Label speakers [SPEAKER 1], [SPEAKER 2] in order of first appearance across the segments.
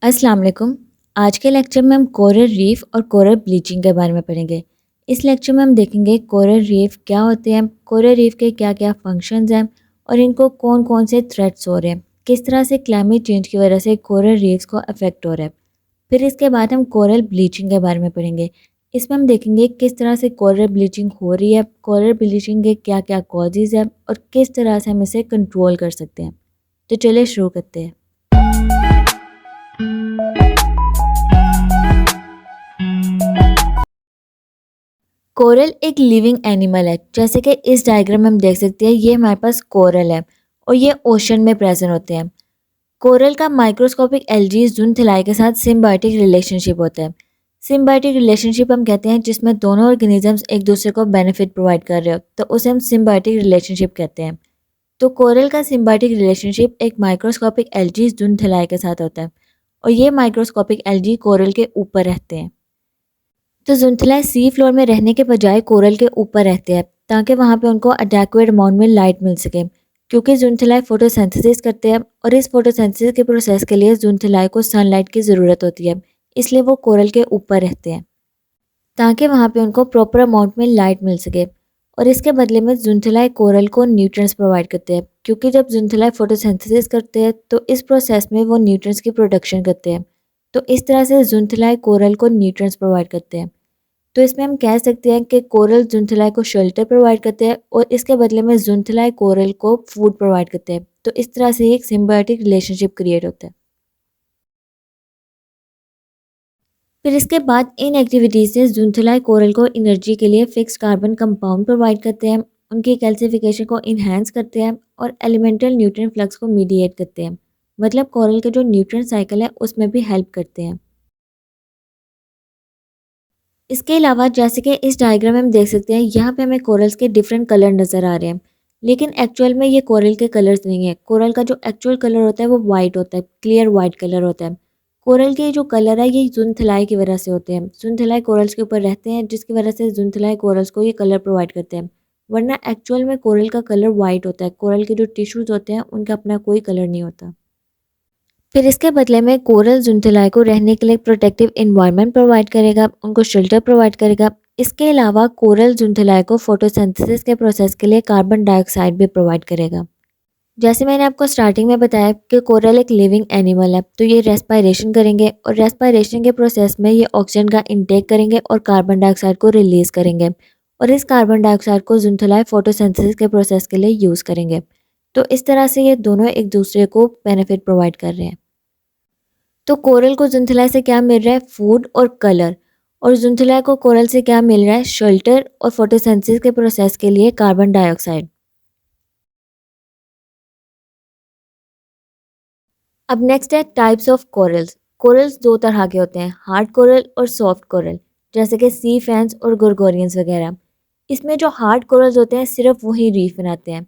[SPEAKER 1] अस्सलाम वालेकुम। आज के लेक्चर में हम कोरल रीफ और कोरल ब्लीचिंग के बारे में पढ़ेंगे। इस लेक्चर में हम देखेंगे कोरल रीफ क्या होते हैं, कोरल रीफ के क्या क्या फंक्शंस हैं और इनको कौन कौन से थ्रेट्स हो रहे हैं, किस तरह से क्लाइमेट चेंज की वजह से कोरल रीफ्स को अफेक्ट हो रहा है। फिर इसके बाद हम कोरल ब्लीचिंग के बारे में पढ़ेंगे। इसमें हम देखेंगे किस तरह से कोरल ब्लीचिंग हो रही है, कोरल ब्लीचिंग के क्या क्या कॉजेज़ हैं और किस तरह से हम इसे कंट्रोल कर सकते हैं। तो चलिए शुरू करते हैं। कोरल एक लिविंग एनिमल है। जैसे कि इस डायग्राम में हम देख सकते हैं, ये हमारे पास कोरल है और ये ओशन में प्रेजेंट होते हैं। कोरल का माइक्रोस्कोपिक एल्गीज जूनथिलाई के साथ सिम्बायोटिक रिलेशनशिप होता है। सिम्बायोटिक रिलेशनशिप हम कहते हैं जिसमें दोनों ऑर्गेनिजम्स एक दूसरे को बेनिफिट प्रोवाइड कर रहे हो, तो उसे हम सिम्बायोटिक रिलेशनशिप कहते हैं। तो कोरल का सिम्बायोटिक रिलेशनशिप एक माइक्रोस्कोपिक एल्गीज जूनथिलाई के साथ होता है और ये माइक्रोस्कोपिक एल्गी कोरल के ऊपर रहते हैं। तो ज़ुंथला सी फ्लोर में रहने के बजाय कोरल के ऊपर रहते हैं ताकि वहाँ पे उनको अडेक्वेट अमाउंट में लाइट मिल सके, क्योंकि ज़ुंथलाई फोटोसिंथेसिस करते हैं और इस फोटोसिंथेसिस के प्रोसेस के लिए ज़ुंथलाई को सनलाइट की ज़रूरत होती है। इसलिए वो कोरल के ऊपर रहते हैं ताकि वहाँ पे उनको प्रॉपर अमाउंट में लाइट मिल सके। और इसके बदले में ज़ुंथलाई कोरल को न्यूट्रिएंट्स प्रोवाइड करते हैं, क्योंकि जब ज़ुंथलाई फोटोसिंथेसिस करते हैं तो इस प्रोसेस में वो न्यूट्रिएंट्स की प्रोडक्शन करते हैं। तो इस तरह से ज़ुंथलाई कोरल को न्यूट्रिएंट्स प्रोवाइड करते हैं। तो इसमें हम कह सकते हैं कि कोरल ज़ुंथलाई को शेल्टर प्रोवाइड करते हैं और इसके बदले में ज़ुंथलाई कोरल को फूड प्रोवाइड करते हैं। तो इस तरह से एक सिम्बायोटिक रिलेशनशिप क्रिएट होता है। फिर इसके बाद इन एक्टिविटीज़ से ज़ुंथलाई कोरल को एनर्जी के लिए फिक्स कार्बन कंपाउंड प्रोवाइड करते हैं, उनकी कैल्सिफिकेशन को इन्हेंस करते हैं और एलिमेंटल न्यूट्रिएंट फ्लक्स को मीडिएट करते हैं। मतलब कोरल के जो न्यूट्रिएंट साइकिल है उसमें भी हेल्प करते हैं। इसके अलावा जैसे कि इस डायग्राम में हम देख सकते हैं, यहाँ पे हमें कोरल्स के डिफरेंट कलर नज़र आ रहे हैं, लेकिन एक्चुअल में ये कोरल के कलर्स नहीं है। कोरल का जो एक्चुअल कलर होता है वो वाइट होता है, क्लियर वाइट कलर होता है। कोरल के जो कलर है ये जूनथिलाई की वजह से होते हैं। जूनथिलाई कोरल्स के ऊपर रहते हैं जिसकी वजह से जूनथिलाई कोरल्स को ये कलर प्रोवाइड करते हैं, वरना एक्चुअल में कोरल का कलर वाइट होता है। कोरल के जो टिश्यूज़ होते हैं उनका अपना कोई कलर नहीं होता। फिर इसके बदले में कोरल जूनथिलाई को रहने के लिए प्रोटेक्टिव इन्वायरमेंट प्रोवाइड करेगा, उनको शेल्टर प्रोवाइड करेगा। इसके अलावा कोरल जूनथिलाई को फोटोसिंथेसिस के प्रोसेस के लिए कार्बन डाइऑक्साइड भी प्रोवाइड करेगा। जैसे मैंने आपको स्टार्टिंग में बताया कि कोरल एक लिविंग एनिमल है, तो ये रेस्पायरेशन करेंगे और रेस्पायरेशन के प्रोसेस में ये ऑक्सीजन का इंटेक करेंगे और कार्बन डाइऑक्साइड को रिलीज करेंगे और इस कार्बन डाइऑक्साइड को जूनथिलाई फोटोसिंथेसिस के प्रोसेस के लिए यूज़ करेंगे। तो इस तरह से ये दोनों एक दूसरे को बेनिफिट प्रोवाइड कर रहे हैं। तो कोरल को ज़ुंथलाई से क्या मिल रहा है? फूड और कलर। और ज़ुंथलाई को कोरल से क्या मिल रहा है? शेल्टर और फोटोसिंथेसिस के प्रोसेस के लिए कार्बन डाइऑक्साइड। अब नेक्स्ट है टाइप्स ऑफ कोरल्स। कोरल्स दो तरह के होते हैं, हार्ड कोरल और सॉफ्ट कोरल, जैसे कि सी फैंस और गोरगोरियंस वगैरह। इसमें जो हार्ड कोरल्स होते हैं सिर्फ वही रीफ बनाते हैं।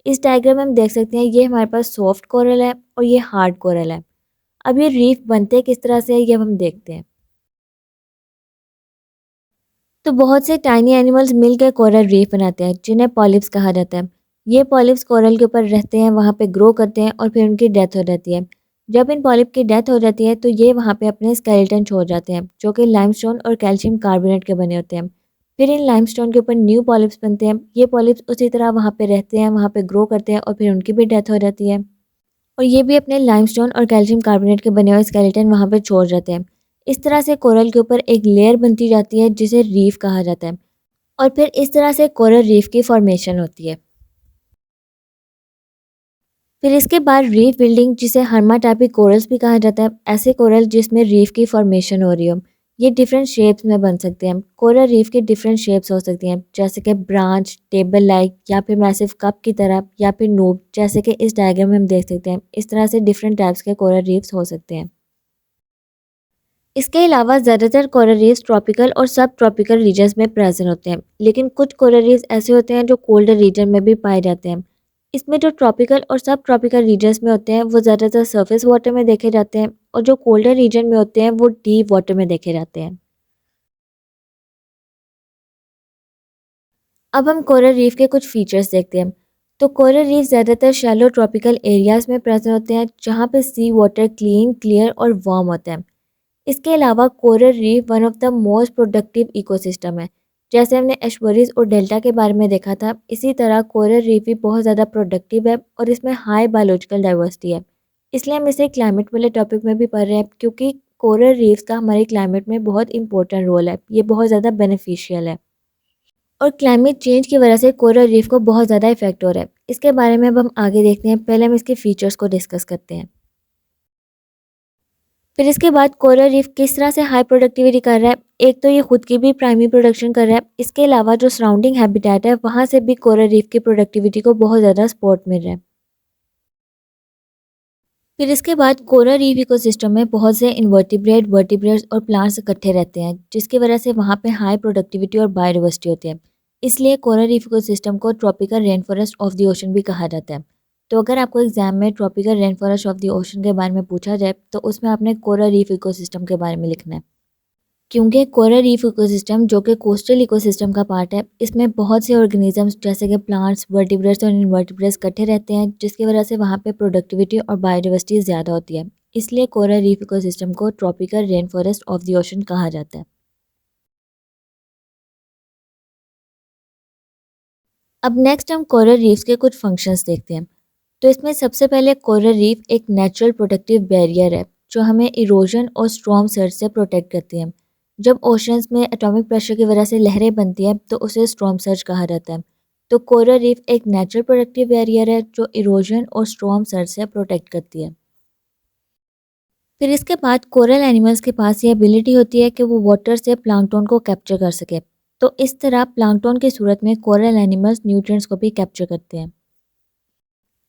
[SPEAKER 1] इस डायग्राम में हम देख सकते हैं, ये हमारे पास सॉफ्ट कोरल है और ये हार्ड कोरल है। अब ये रीफ बनते किस तरह से है ये अब हम देखते हैं। तो बहुत से टाइनी एनिमल्स मिलकर कोरल रीफ बनाते हैं जिन्हें पॉलिप्स कहा जाता है। ये पॉलिप्स कोरल के ऊपर रहते हैं, वहाँ पे ग्रो करते हैं और फिर उनकी डेथ हो जाती है। जब इन पॉलिप की डेथ हो जाती है तो ये वहाँ पे अपने स्केलेटन छोड़ जाते हैं, जो कि लाइमस्टोन और कैल्शियम कार्बोनेट के बने होते हैं। फिर इन लाइमस्टोन के ऊपर न्यू पॉलिप्स बनते हैं। ये पॉलिप्स उसी तरह वहाँ पे रहते हैं, वहाँ पे ग्रो करते हैं और फिर उनकी भी डेथ हो जाती है और ये भी अपने लाइमस्टोन और कैल्शियम कार्बोनेट के बने हुए स्केलेटन वहाँ पे छोड़ जाते हैं। इस तरह से कोरल के ऊपर एक लेयर बनती जाती है जिसे रीफ कहा जाता है और फिर इस तरह से कोरल रीफ की फॉर्मेशन होती है। फिर इसके बाद रीफ बिल्डिंग, जिसे हर्माटाइपिक कोरल्स भी कहा जाता है, ऐसे कोरल जिसमें रीफ की फॉर्मेशन हो रही हो। ये डिफरेंट शेप्स में बन सकते हैं। कोरल रीफ की डिफरेंट शेप्स हो सकती हैं, जैसे कि ब्रांच, टेबल लाइक, या फिर मैसिव कप की तरह, या फिर नूब, जैसे कि इस डायग्राम में हम देख सकते हैं। इस तरह से डिफरेंट टाइप्स के कोरल रीफ्स हो सकते हैं। इसके अलावा ज़्यादातर कोरल रीफ्स ट्रॉपिकल और सब ट्रॉपिकल रीजन्स में प्रेजेंट होते हैं, लेकिन कुछ कोरल रीफ्स ऐसे होते हैं जो कोल्डर रीजन में भी पाए जाते हैं। इसमें जो ट्रॉपिकल और सब ट्रॉपिकल रीजन्स में होते हैं वो ज़्यादातर सरफेस वाटर में देखे जाते हैं और जो कोल्डर रीजन में होते हैं वो डीप वाटर में देखे जाते हैं। अब हम कोरल रीफ के कुछ फीचर्स देखते हैं। तो कोरल रीफ ज़्यादातर शैलो ट्रॉपिकल एरियाज़ में प्रेजेंट होते हैं जहाँ पे सी वाटर क्लीन, क्लियर और वार्म होता है। इसके अलावा coral reef one of the most productive ecosystem है। जैसे हमने एश्वरीज और डेल्टा के बारे में देखा था, इसी तरह कोरल रीफ भी बहुत ज़्यादा प्रोडक्टिव है और इसमें हाई बायोलॉजिकल डाइवर्सिटी है। इसलिए हम इसे क्लाइमेट वाले टॉपिक में भी पढ़ रहे हैं क्योंकि कोरल रीफ्स का हमारे क्लाइमेट में बहुत इंपॉर्टेंट रोल है। ये बहुत ज़्यादा बेनिफिशियल है और क्लाइमेट चेंज की वजह से कोरल रीफ को बहुत ज़्यादा इफेक्ट हो रहा है। इसके बारे में अब हम आगे देखते हैं। पहले हम इसके फीचर्स को डिस्कस करते हैं। फिर इसके बाद कोरल रीफ किस तरह से हाई प्रोडक्टिविटी कर रहा है। एक तो ये खुद की भी प्राइमरी प्रोडक्शन कर रहा है, इसके अलावा जो सराउंडिंग हैबिटेट है वहाँ से भी कोरल रीफ की प्रोडक्टिविटी को बहुत ज़्यादा सपोर्ट मिल रहा है। फिर इसके बाद कोरल रीफ इकोसिस्टम में बहुत से इन्वर्टिब्रेट, वर्टिब्रेट्स और प्लांट्स इकट्ठे रहते हैं जिसकी वजह से वहाँ पे हाई प्रोडक्टिविटी और बायोडाइवर्सिटी होती है। इसलिए कोरल रीफ इकोसिस्टम को tropical rain forest of the ocean भी कहा जाता है। तो अगर आपको एग्जाम में tropical rain forest of the ocean के बारे में पूछा जाए तो उसमें आपने कोरल रीफ इकोसिस्टम के बारे में लिखना है। क्योंकि कोरल रीफ इकोसिस्टम जो कि कोस्टल इकोसिस्टम का पार्ट है, इसमें बहुत से ऑर्गेनिजम्स जैसे कि प्लांट्स, वर्टिब्रेट्स और इनवर्टिब्रेट्स इकट्ठे रहते हैं जिसकी वजह से वहाँ पे प्रोडक्टिविटी और बायोडाइवर्सिटी ज़्यादा होती है। इसलिए कोरल रीफ इकोसिस्टम को tropical rain forest of the ocean कहा जाता है। अब नेक्स्ट हम कोरल रीफ्स के कुछ फंक्शंस देखते हैं। तो इसमें सबसे पहले कोरल रीफ एक नेचुरल प्रोटेक्टिव बैरियर है जो हमें इरोजन और स्टॉर्म सर्ज से प्रोटेक्ट करती है। जब ओशंस में एटॉमिक प्रेशर की वजह से लहरें बनती हैं तो उसे स्टॉर्म सर्ज कहा जाता है। तो कोरल रीफ एक नेचुरल प्रोटेक्टिव बैरियर है जो इरोजन और स्टॉर्म सर्ज से प्रोटेक्ट करती है। फिर इसके बाद कोरल एनिमल्स के पास ये एबिलिटी होती है कि वो वाटर से प्लांक्टन को कैप्चर कर सके। तो इस तरह प्लांक्टन की सूरत में कोरल एनिमल्स न्यूट्रिएंट्स को भी कैप्चर करते हैं।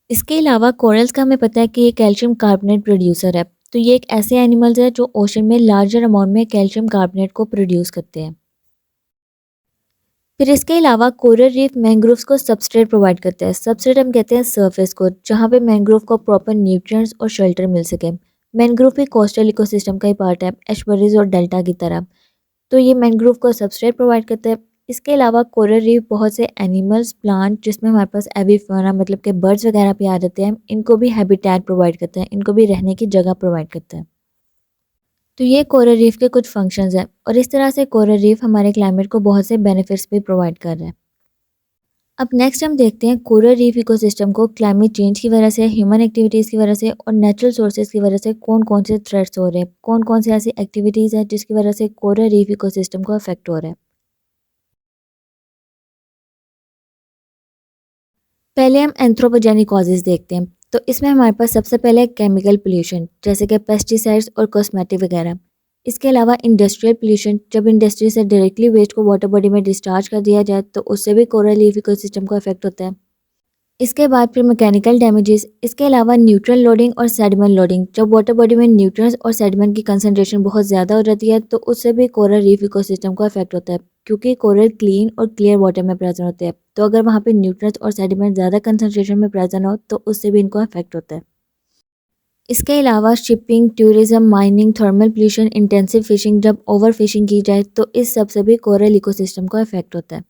[SPEAKER 1] इसके अलावा कोरल्स का हमें पता है कि ये कैल्शियम कार्बोनेट प्रोड्यूसर है। तो ये एक ऐसे एनिमल्स है जो ओशन में लार्जर अमाउंट में कैल्शियम कार्बोनेट को प्रोड्यूस करते हैं। फिर इसके अलावा कोरल रीफ मैंग्रोव्स को सबस्ट्रेट प्रोवाइड करता है। सबस्ट्रेट हम कहते हैं सरफेस को जहाँ पे मैंग्रोव को प्रॉपर न्यूट्रिएंट्स और शेल्टर मिल सके। मैंग्रोव भी कोस्टल इकोसिस्टम का ही पार्ट है, एश्वरीज और डेल्टा की तरह। तो ये मैंग्रोव को सबस्ट्रेट प्रोवाइड करता है। इसके अलावा कोरल रीफ बहुत से एनिमल्स, प्लांट जिसमें हमारे पास एविफॉना मतलब के बर्ड्स वगैरह भी आ जाते हैं, इनको भी हैबिटेट प्रोवाइड करते हैं, इनको भी रहने की जगह प्रोवाइड करते हैं। तो ये कोरल रीफ के कुछ फंक्शंस हैं और इस तरह से कोरल रीफ हमारे क्लाइमेट को बहुत से बेनिफिट्स भी प्रोवाइड कर रहा है। अब नेक्स्ट हम देखते हैं कोरल रीफ इकोसिस्टम को क्लाइमेट चेंज की वजह से, ह्यूमन एक्टिविटीज़ की वजह से और नेचुरल सोर्सेज की वजह से कौन कौन से थ्रेट्स हो रहे हैं, कौन कौन सी ऐसी एक्टिविटीज़ है जिसकी वजह से कोरल रीफ इकोसिस्टम को अफेक्ट हो रहा है। पहले हम एंथ्रोपोजेनिक कॉजेज़ देखते हैं। तो इसमें हमारे पास सबसे पहले है केमिकल पोल्यूशन जैसे कि पेस्टिसाइड्स और कॉस्मेटिक वगैरह। इसके अलावा इंडस्ट्रियल पोल्यूशन, जब इंडस्ट्री से डायरेक्टली वेस्ट को वाटर बॉडी में डिस्चार्ज कर दिया जाए तो उससे भी कोरल रीफ इकोसिस्टम को अफेक्ट होता है। इसके बाद फिर मैकेनिकल डैमेजेस, इसके अलावा न्यूट्रल लोडिंग और सेडिमेंट लोडिंग, जब वाटर बॉडी में न्यूट्रिएंट्स और सेडिमेंट की कंसंट्रेशन बहुत ज़्यादा हो जाती है तो उससे भी कोरल रीफ इकोसिस्टम को अफेक्ट होता है क्योंकि कोरल क्लीन और क्लियर वाटर में प्रेजेंट होते हैं। तो अगर वहाँ पे न्यूट्रिएंट्स और सेडिमेंट ज़्यादा कंसंट्रेशन में प्रेजेंट हो तो उससे भी इनको अफेक्ट होता है। इसके अलावा shipping, tourism, mining, thermal pollution, intensive fishing, जब ओवर फिशिंग की जाए तो इस सब से भी कोरल इकोसिस्टम को अफेक्ट होता है।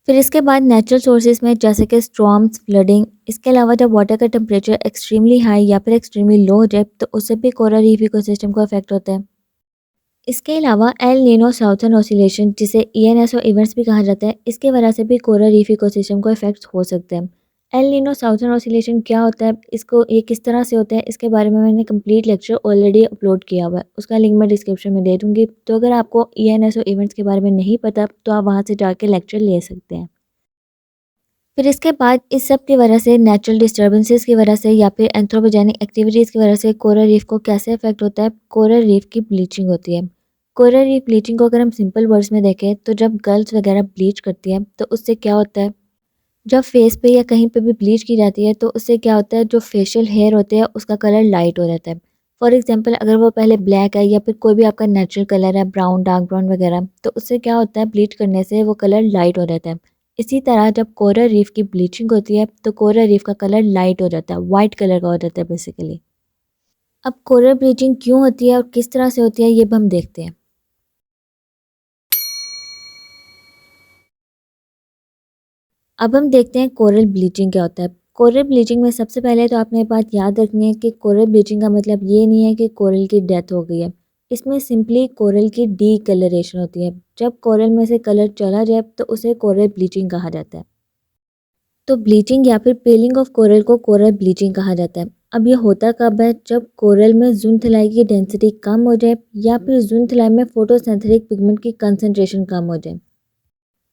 [SPEAKER 1] फिर इसके बाद नेचुरल सोर्सेज में जैसे कि स्टॉर्म्स, फ्लडिंग, इसके अलावा जब वाटर का टेम्परेचर एक्सट्रीमली हाई या फिर एक्सट्रीमली लो हो जाए तो उससे भी कोरल रीफ इकोसिस्टम को अफेक्ट होता है। इसके अलावा एल नीनो साउथर्न ऑसिलेशन जिसे ईएनएसओ इवेंट्स भी कहा जाता है, इसके वजह से भी कोरल रीफ इकोसिस्टम को इफेक्ट हो सकते हैं। एल नीनो साउथर्न ऑसिलेशन क्या होता है, इसको ये किस तरह से होता है, इसके बारे में मैंने कंप्लीट लेक्चर ऑलरेडी अपलोड किया हुआ है, उसका लिंक मैं डिस्क्रिप्शन में दे दूँगी। तो अगर आपको ईएनएसओ इवेंट्स के बारे में नहीं पता तो आप वहाँ से जाके लेक्चर ले सकते हैं। फिर इसके बाद इस सब की वजह से, नेचुरल डिस्टर्बेंसेस की वजह से या फिर एंथ्रोपोजेनिक एक्टिविटीज़ की वजह से कोरल रीफ को कैसे अफेक्ट होता है, कोरल रीफ की ब्लीचिंग होती है। कोरल रीफ ब्लीचिंग को अगर हम सिंपल वर्ड्स में देखें तो जब गर्ल्स वगैरह ब्लीच करती हैं तो उससे क्या होता है, जब फेस पे या कहीं पे भी ब्लीच की जाती है तो उससे क्या होता है, जो फेशियल हेयर होते हैं उसका कलर लाइट हो जाता है। फॉर एग्जांपल अगर वो पहले ब्लैक है या फिर कोई भी आपका नेचुरल कलर है, ब्राउन, डार्क ब्राउन वगैरह, तो उससे क्या होता है, ब्लीच करने से वो कलर लाइट हो जाता है। इसी तरह जब कोरल रीफ की ब्लीचिंग होती है तो कोरल रीफ का कलर लाइट हो जाता है, वाइट कलर का हो जाता है बेसिकली। अब कोरल ब्लीचिंग क्यों होती है और किस तरह से होती है ये भी हम देखते हैं। अब हम देखते हैं कोरल ब्लीचिंग क्या होता है। कोरल ब्लीचिंग में सबसे पहले तो आपने ये बात याद रखनी है कि कोरल ब्लीचिंग का मतलब ये नहीं है कि कोरल की डेथ हो गई है। इसमें सिंपली कोरल की डीकलरेशन होती है। जब कोरल में से कलर चला जाए तो उसे कोरल ब्लीचिंग कहा जाता है। तो ब्लीचिंग या फिर पेलिंग ऑफ कोरल को कोरल ब्लीचिंग कहा जाता है। अब ये होता कब है? जब कोरल में ज़ूनथलाई की डेंसिटी कम हो जाए या फिर ज़ूनथलाई में फोटोसिंथेटिक पिगमेंट की कंसंट्रेशन कम हो जाए।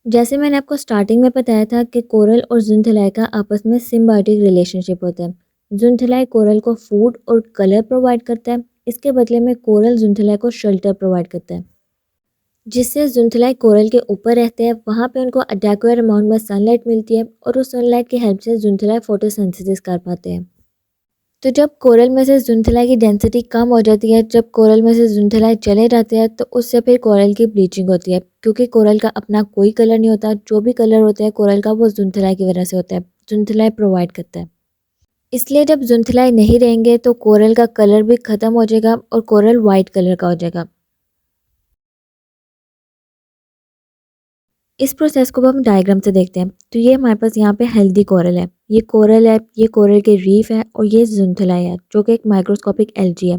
[SPEAKER 1] जैसे मैंने आपको स्टार्टिंग में बताया था कि कोरल और ज़ूनथलाई का आपस में सिम्बायोटिक रिलेशनशिप होता है। ज़ूनथलाई कोरल को फूड और कलर प्रोवाइड करता है। इसके बदले में कोरल ज़ूनथलाई को शेल्टर प्रोवाइड करता है, जिससे ज़ूनथलाई कोरल के ऊपर रहते हैं। वहाँ पे उनको अडेक्वेट अमाउंट में सनलाइट मिलती है और उस सनलाइट की हेल्प से ज़ूनथलाई फोटोसिंथेसिस कर पाते हैं। तो जब कोरल में से ज़ूनथलाई की डेंसिटी कम हो जाती है, जब कोरल में से ज़ूनथलाई चले जाते हैं तो उससे फिर कोरल की ब्लीचिंग होती है, क्योंकि कोरल का अपना कोई कलर नहीं होता। जो भी कलर होता है कोरल का वो ज़ूनथलाई की वजह से होता है, ज़ूनथलाई प्रोवाइड करता है। इसलिए जब ज़ूनथलाई नहीं रहेंगे तो कोरल का कलर भी ख़त्म हो जाएगा और कोरल वाइट कलर का हो जाएगा। इस प्रोसेस को हम डायग्राम से देखते हैं। तो ये हमारे पास यहाँ पे हेल्दी कोरल है, ये कोरल है, ये कोरल के रीफ है और ये ज़ूनथलाई है जो कि एक माइक्रोस्कोपिक एल्गी है।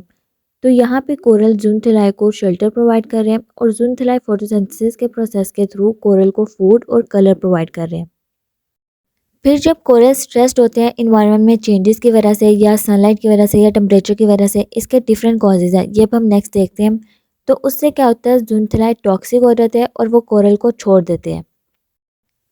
[SPEAKER 1] तो यहाँ पे कोरल ज़ूनथलाई को शेल्टर प्रोवाइड कर रहे हैं और ज़ूनथलाई फोटोसिंथेसिस के प्रोसेस के थ्रू कोरल को फूड और कलर प्रोवाइड कर रहे हैं। फिर जब कोरल स्ट्रेस्ड होते हैं इन्वायरमेंट में चेंजेस की वजह से या सनलाइट की वजह से या टेम्परेचर की वजह से, इसके डिफरेंट कॉजेज़ हैं, ये अब हम नेक्स्ट देखते हैं। तो उससे क्या होता है, ज़ूनथलाई टॉक्सिक हो जाते हैं और वो कोरल को छोड़ देते हैं।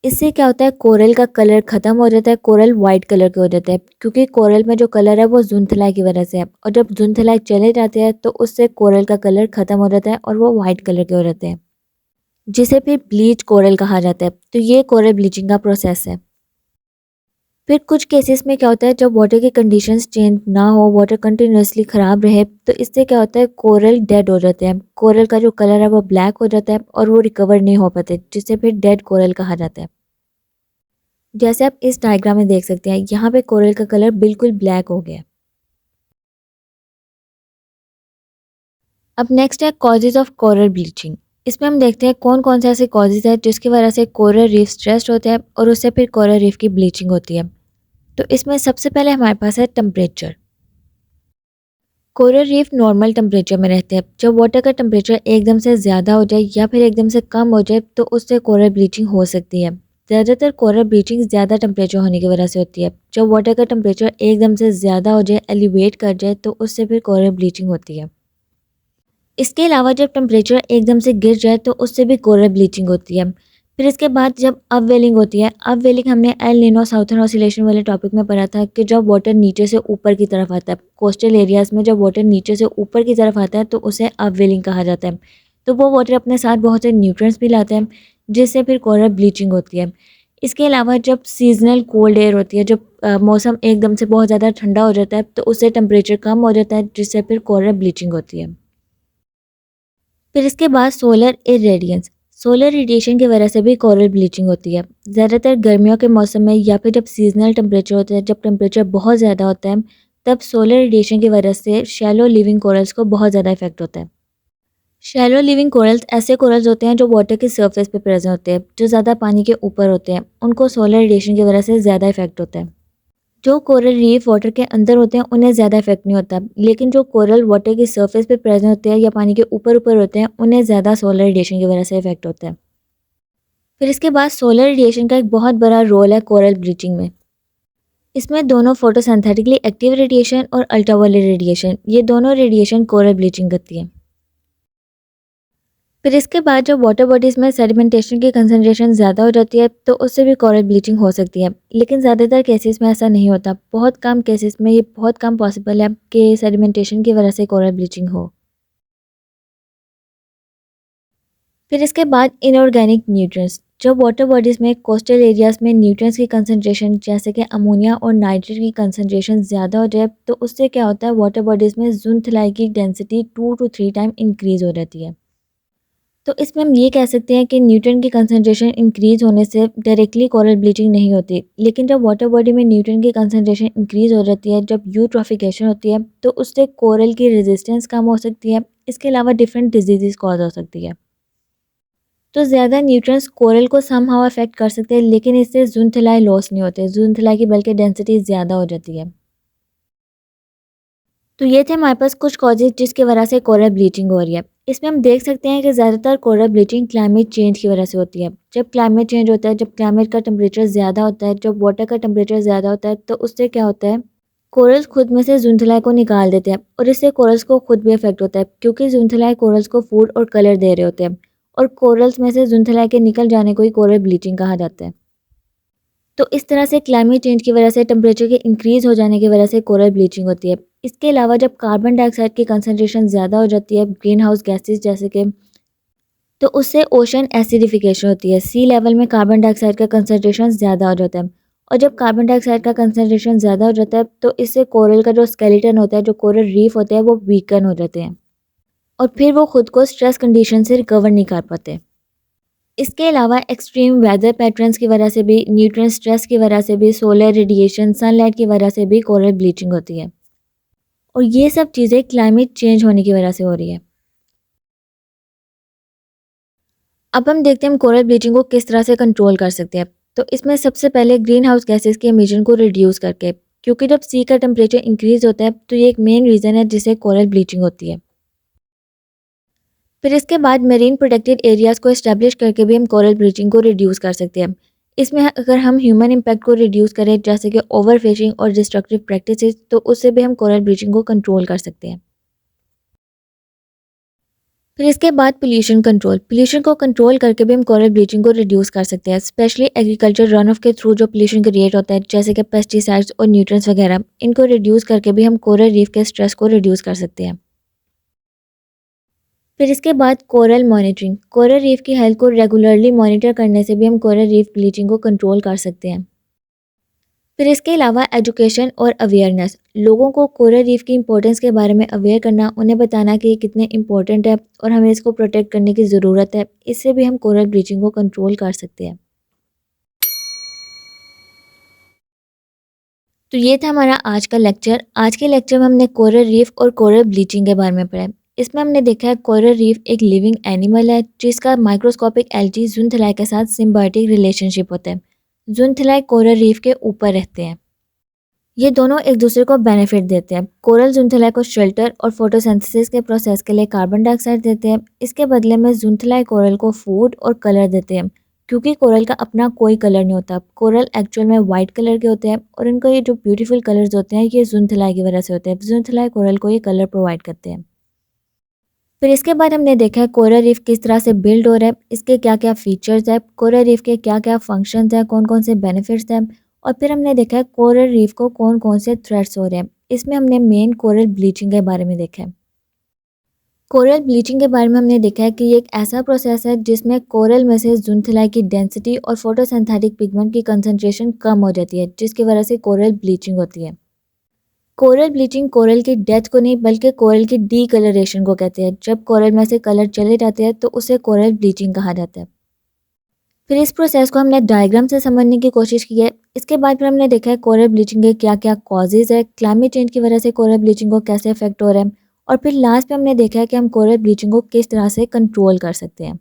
[SPEAKER 1] इससे क्या होता है, कोरल का कलर ख़त्म हो जाता है, कोरल वाइट कलर के हो जाता है, क्योंकि कोरल में जो कलर है वो ज़ूनथलाई की वजह से है। और जब ज़ूनथलाई चले जाते हैं तो उससे कोरल का कलर ख़त्म हो जाता है और वो वाइट कलर के हो जाते हैं, जिसे फिर ब्लीच कोरल कहा जाता है। तो ये कोरल ब्लीचिंग का प्रोसेस है। फिर कुछ केसेस में क्या होता है, जब वाटर की कंडीशंस चेंज ना हो, वाटर कंटिन्यूसली ख़राब रहे, तो इससे क्या होता है, कोरल डेड हो जाते हैं। कोरल का जो कलर है वो ब्लैक हो जाता है और वो रिकवर नहीं हो पाते, जिससे फिर डेड कोरल कहा जाता है। जैसे आप इस डायग्राम में देख सकते हैं, यहाँ पे कोरल का कलर बिल्कुल ब्लैक हो गया है। अब नेक्स्ट है कॉजेज ऑफ कोरल ब्लीचिंग। इसमें हम देखते हैं कौन कौन से ऐसे कॉजेज हैं जिसकी वजह से कोरल रीफ स्ट्रेस्ड होते हैं और उससे फिर कोरल रीफ की ब्लीचिंग होती है। तो इसमें सबसे पहले हमारे पास है temperature. Coral reef normal temperature में रहते हैं। जब वाटर का टेम्परेचर एकदम से ज़्यादा हो जाए या फिर एकदम से कम हो जाए तो उससे कोरल ब्लीचिंग हो सकती है। ज़्यादातर कोरल ब्लीचिंग ज़्यादा टेम्परेचर होने की वजह से होती है। जब वाटर का टेम्परेचर एकदम से ज़्यादा हो जाए, एलिवेट कर जाए, तो उससे फिर कोरल ब्लीचिंग होती है। इसके अलावा जब टेम्परेचर एकदम से गिर जाए तो उससे भी कोरल ब्लीचिंग होती है। फिर इसके बाद जब अपवेलिंग होती है, अपवेलिंग हमने एल नीनो साउथर्न ऑसिलेशन वाले टॉपिक में पढ़ा था कि जब वाटर नीचे से ऊपर की तरफ आता है, कोस्टल एरियाज़ में जब वाटर नीचे से ऊपर की तरफ आता है तो उसे अपवेलिंग कहा जाता है। तो वो वाटर अपने साथ बहुत से न्यूट्रिएंट्स भी लाते हैं, जिससे फिर कोरल ब्लीचिंग होती है। इसके अलावा जब सीजनल कोल्ड एयर होती है, जब मौसम एकदम से बहुत ज़्यादा ठंडा हो जाता है तो उससे टेम्परेचर कम हो जाता है, जिससे फिर कोरल ब्लीचिंग होती है। फिर इसके बाद सोलर इरेडियंस। सोलर रेडिएशन की वजह से भी कोरल ब्लीचिंग होती है। ज़्यादातर गर्मियों के मौसम में या फिर जब सीजनल टेम्परेचर होता है, जब टेम्परेचर बहुत ज़्यादा होता है, तब सोलर रेडिएशन की वजह से शैलो लिविंग कोरल्स को बहुत ज़्यादा इफेक्ट होता है। शैलो लिविंग कोरल्स ऐसे कोरल्स होते हैं जो वाटर के सरफेस पे प्रेजेंट होते हैं, जो ज़्यादा पानी के ऊपर होते हैं, उनको सोलर रेडिएशन की वजह से ज़्यादा इफेक्ट होता है। जो कोरल रीफ वाटर के अंदर होते हैं उन्हें ज़्यादा इफेक्ट नहीं होता, लेकिन जो कोरल वाटर की सरफेस पे प्रेजेंट होते हैं या पानी के ऊपर ऊपर होते हैं, उन्हें ज़्यादा सोलर रेडिएशन की वजह से इफेक्ट होता है। फिर इसके बाद सोलर रेडिएशन का एक बहुत बड़ा रोल है कोरल ब्लीचिंग में। इसमें दोनों फोटोसिंथेटिकली एक्टिव रेडिएशन और अल्ट्रावायलेट रेडिएशन, ये दोनों रेडिएशन कोरल ब्लीचिंग करती है। फिर इसके बाद जब वाटर बॉडीज़ में सेडिमेंटेशन की कंसंट्रेशन ज़्यादा हो जाती है तो उससे भी कोरल ब्लीचिंग हो सकती है, लेकिन ज़्यादातर केसेस में ऐसा नहीं होता। बहुत कम केसेस में, ये बहुत कम पॉसिबल है कि सेडिमेंटेशन की वजह से कोरल ब्लीचिंग हो। फिर इसके बाद इनऑर्गेनिक न्यूट्रिएंट्स। जब वाटर बॉडीज़ में कोस्टल एरियाज़ में न्यूट्रिएंट्स की कंसंट्रेशन जैसे कि अमोनिया और नाइट्रेट की कंसंट्रेशन ज़्यादा हो जाए तो उससे क्या होता है, वाटर बॉडीज़ में ज़ूनथलाई की डेंसिटी 2 to 3 टाइम इंक्रीज़ हो जाती है। तो इसमें हम ये कह सकते हैं कि न्यूट्रन की कंसंट्रेशन इंक्रीज़ होने से डायरेक्टली कोरल ब्लीचिंग नहीं होती, लेकिन जब वाटर बॉडी में न्यूट्रन की कंसंट्रेशन इंक्रीज़ हो जाती है, जब यूट्रोफिकेशन होती है, तो उससे कोरल की रेजिस्टेंस कम हो सकती है। इसके अलावा डिफरेंट डिजीज़ कॉज हो सकती है। तो ज़्यादा न्यूट्रिएंट्स कोरल को समहाउ अफेक्ट कर सकते हैं, लेकिन इससे ज़ूनथलाई लॉस नहीं होते। ज़ूनथलाई की बल्कि डेंसिटी ज़्यादा हो जाती है। तो ये थे हमारे पास कुछ कॉजेज़ जिसकी वजह से कोरल ब्लीचिंग हो रही है। इसमें हम देख सकते हैं कि ज़्यादातर कोरल ब्लीचिंग क्लाइमेट चेंज की वजह से होती है। जब क्लाइमेट चेंज होता है, जब क्लाइमेट का टेम्परेचर ज़्यादा होता है, जब वाटर का टेम्परेचर ज़्यादा होता है, तो उससे क्या होता है, कोरल्स खुद में से ज़ूनथलाई को निकाल देते हैं और इससे कोरल्स को खुद भी इफेक्ट होता है, क्योंकि ज़ूनथलाई कोरल्स को फूड और कलर दे रहे होते हैं और कोरल्स में से ज़ूनथलाई के निकल जाने को ही कोरल ब्लीचिंग कहा जाता है। तो इस तरह से क्लाइमेट चेंज की वजह से, टेम्परेचर के इंक्रीज़ हो जाने की वजह से कोरल ब्लीचिंग होती है। इसके अलावा जब कार्बन डाइऑक्साइड की कंसंट्रेशन ज़्यादा हो जाती है, ग्रीन हाउस गैसेस जैसे कि, तो उससे ओशन एसिडिफिकेशन होती है। सी लेवल में कार्बन डाइऑक्साइड का कंसंट्रेशन ज़्यादा हो जाता है और जब कार्बन डाइऑक्साइड का कंसंट्रेशन ज़्यादा हो जाता है तो इससे कोरल का जो स्केलेटन होता है, जो कोरल रीफ होते हैं, वो वीकन हो जाते हैं और फिर वो खुद को स्ट्रेस कंडीशन से रिकवर नहीं कर पाते। इसके अलावा एक्सट्रीम वेदर पैटर्न्स की वजह से भी, न्यूट्रिएंट स्ट्रेस की वजह से भी, सोलर रेडिएशन, सनलाइट की वजह से भी कोरल ब्लीचिंग होती है और ये सब चीज़ें क्लाइमेट चेंज होने की वजह से हो रही है। अब हम देखते हैं हम कोरल ब्लीचिंग को किस तरह से कंट्रोल कर सकते हैं। तो इसमें सबसे पहले ग्रीन हाउस गैसेस के एमिशन को रिड्यूस करके, क्योंकि जब सी का टेम्परेचर इंक्रीज होता है तो ये एक मेन रीज़न है जिससे कोरल ब्लीचिंग होती है। फिर इसके बाद मेरीन प्रोटेक्टेड एरियाज़ को इस्टेब्लिश करके भी हम कोरल ब्लीचिंग को रिड्यूस कर सकते हैं। इसमें अगर हम ह्यूमन इम्पैक्ट को रिड्यूस करें, जैसे कि ओवर फिशिंग और डिस्ट्रक्टिव प्रैक्टिसेस, तो उससे भी हम कोरल ब्लीचिंग को कंट्रोल कर सकते हैं। फिर इसके बाद पोल्यूशन को कंट्रोल करके भी हम कोरल ब्लीचिंग को रिड्यूस कर सकते हैं, स्पेशली एग्रीकल्चर रन ऑफ के थ्रू जो पोल्यूशन क्रिएट होता है, जैसे कि पेस्टिसाइड्स और न्यूट्रिएंट्स वगैरह, इनको रिड्यूस करके भी हम कोरल रीफ के स्ट्रेस को रिड्यूस कर सकते हैं। फिर इसके बाद कोरल मॉनिटरिंग, कोरल रीफ की हेल्थ को रेगुलरली मॉनिटर करने से भी हम कोरल रीफ ब्लीचिंग को कंट्रोल कर सकते हैं। फिर इसके अलावा एजुकेशन और अवेयरनेस, लोगों को कोरल रीफ की इंपॉर्टेंस के बारे में अवेयर करना, उन्हें बताना कि ये कितने इंपॉर्टेंट है और हमें इसको प्रोटेक्ट करने की ज़रूरत है, इससे भी हम कोरल ब्लीचिंग को कंट्रोल कर सकते हैं। तो ये था हमारा आज का लेक्चर। आज के लेक्चर में हमने कोरल रीफ और कोरल ब्लीचिंग के बारे में पढ़ा है। इसमें हमने देखा है कोरल रीफ एक लिविंग एनिमल है जिसका माइक्रोस्कोपिक एल्गी ज़ूनथलाई के साथ सिम्बायोटिक रिलेशनशिप होता है। ज़ूनथलाई कोरल रीफ के ऊपर रहते हैं। ये दोनों एक दूसरे को बेनिफिट देते हैं। कोरल ज़ूनथलाई को शेल्टर और फोटोसिंथेसिस के प्रोसेस के लिए कार्बन डाइऑक्साइड देते हैं। इसके बदले में ज़ूनथलाई कोरल को फूड और कलर देते हैं, क्योंकि कोरल का अपना कोई कलर नहीं होता। कोरल एक्चुअल में वाइट कलर के होते हैं और इनको ये जो ब्यूटीफुल कलर्स होते हैं ये ज़ूनथलाई की वजह से होते हैं। ज़ूनथलाई कोरल को ये कलर प्रोवाइड करते हैं। फिर इसके बाद हमने देखा है कोरल रीफ किस तरह से बिल्ड हो रहा है, इसके क्या क्या फीचर्स है, कोरल रीफ के क्या क्या फंक्शंस हैं, कौन कौन से बेनिफिट्स हैं, और फिर हमने देखा है कोरल रीफ को कौन कौन से थ्रेट्स हो रहे हैं। इसमें हमने मेन कोरल ब्लीचिंग के बारे में देखा है। कोरल ब्लीचिंग के बारे में हमने देखा है कि ये एक ऐसा प्रोसेस है जिसमें कोरल में से ज़ूनथलाई की डेंसिटी और फोटोसिंथेटिक पिगमेंट की कंसंट्रेशन कम हो जाती है, जिसकी वजह से कोरल ब्लीचिंग होती है। कोरल ब्लीचिंग कोरल की डेथ को नहीं बल्कि कोरल की डीकलरेशन को कहते हैं। जब कोरल में से कलर चले जाते हैं तो उसे कोरल ब्लीचिंग कहा जाता है। फिर इस प्रोसेस को हमने डायग्राम से समझने की कोशिश की है। इसके बाद फिर हमने देखा है कोरल ब्लीचिंग के क्या क्या कॉजेज़ है, क्लाइमेट चेंज की वजह से कोरल ब्लीचिंग को कैसे इफेक्ट हो रहा है, और फिर लास्ट में हमने देखा है कि हम कोरल ब्लीचिंग को किस तरह से कंट्रोल कर सकते हैं।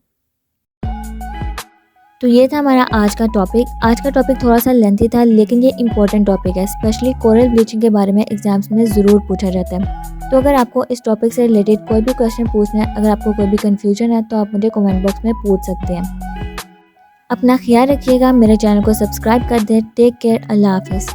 [SPEAKER 1] तो ये था हमारा आज का टॉपिक। आज का टॉपिक थोड़ा सा लेंथी था, लेकिन ये इंपॉर्टेंट टॉपिक है, स्पेशली कोरल ब्लीचिंग के बारे में एग्जाम्स में ज़रूर पूछा जाता है। तो अगर आपको इस टॉपिक से रिलेटेड कोई भी क्वेश्चन पूछना है, अगर आपको कोई भी कन्फ्यूजन है, तो आप मुझे कमेंट बॉक्स में पूछ सकते हैं। अपना ख्याल रखिएगा, मेरे चैनल को सब्सक्राइब कर दें। टेक केयर, अल्लाह हाफिज़।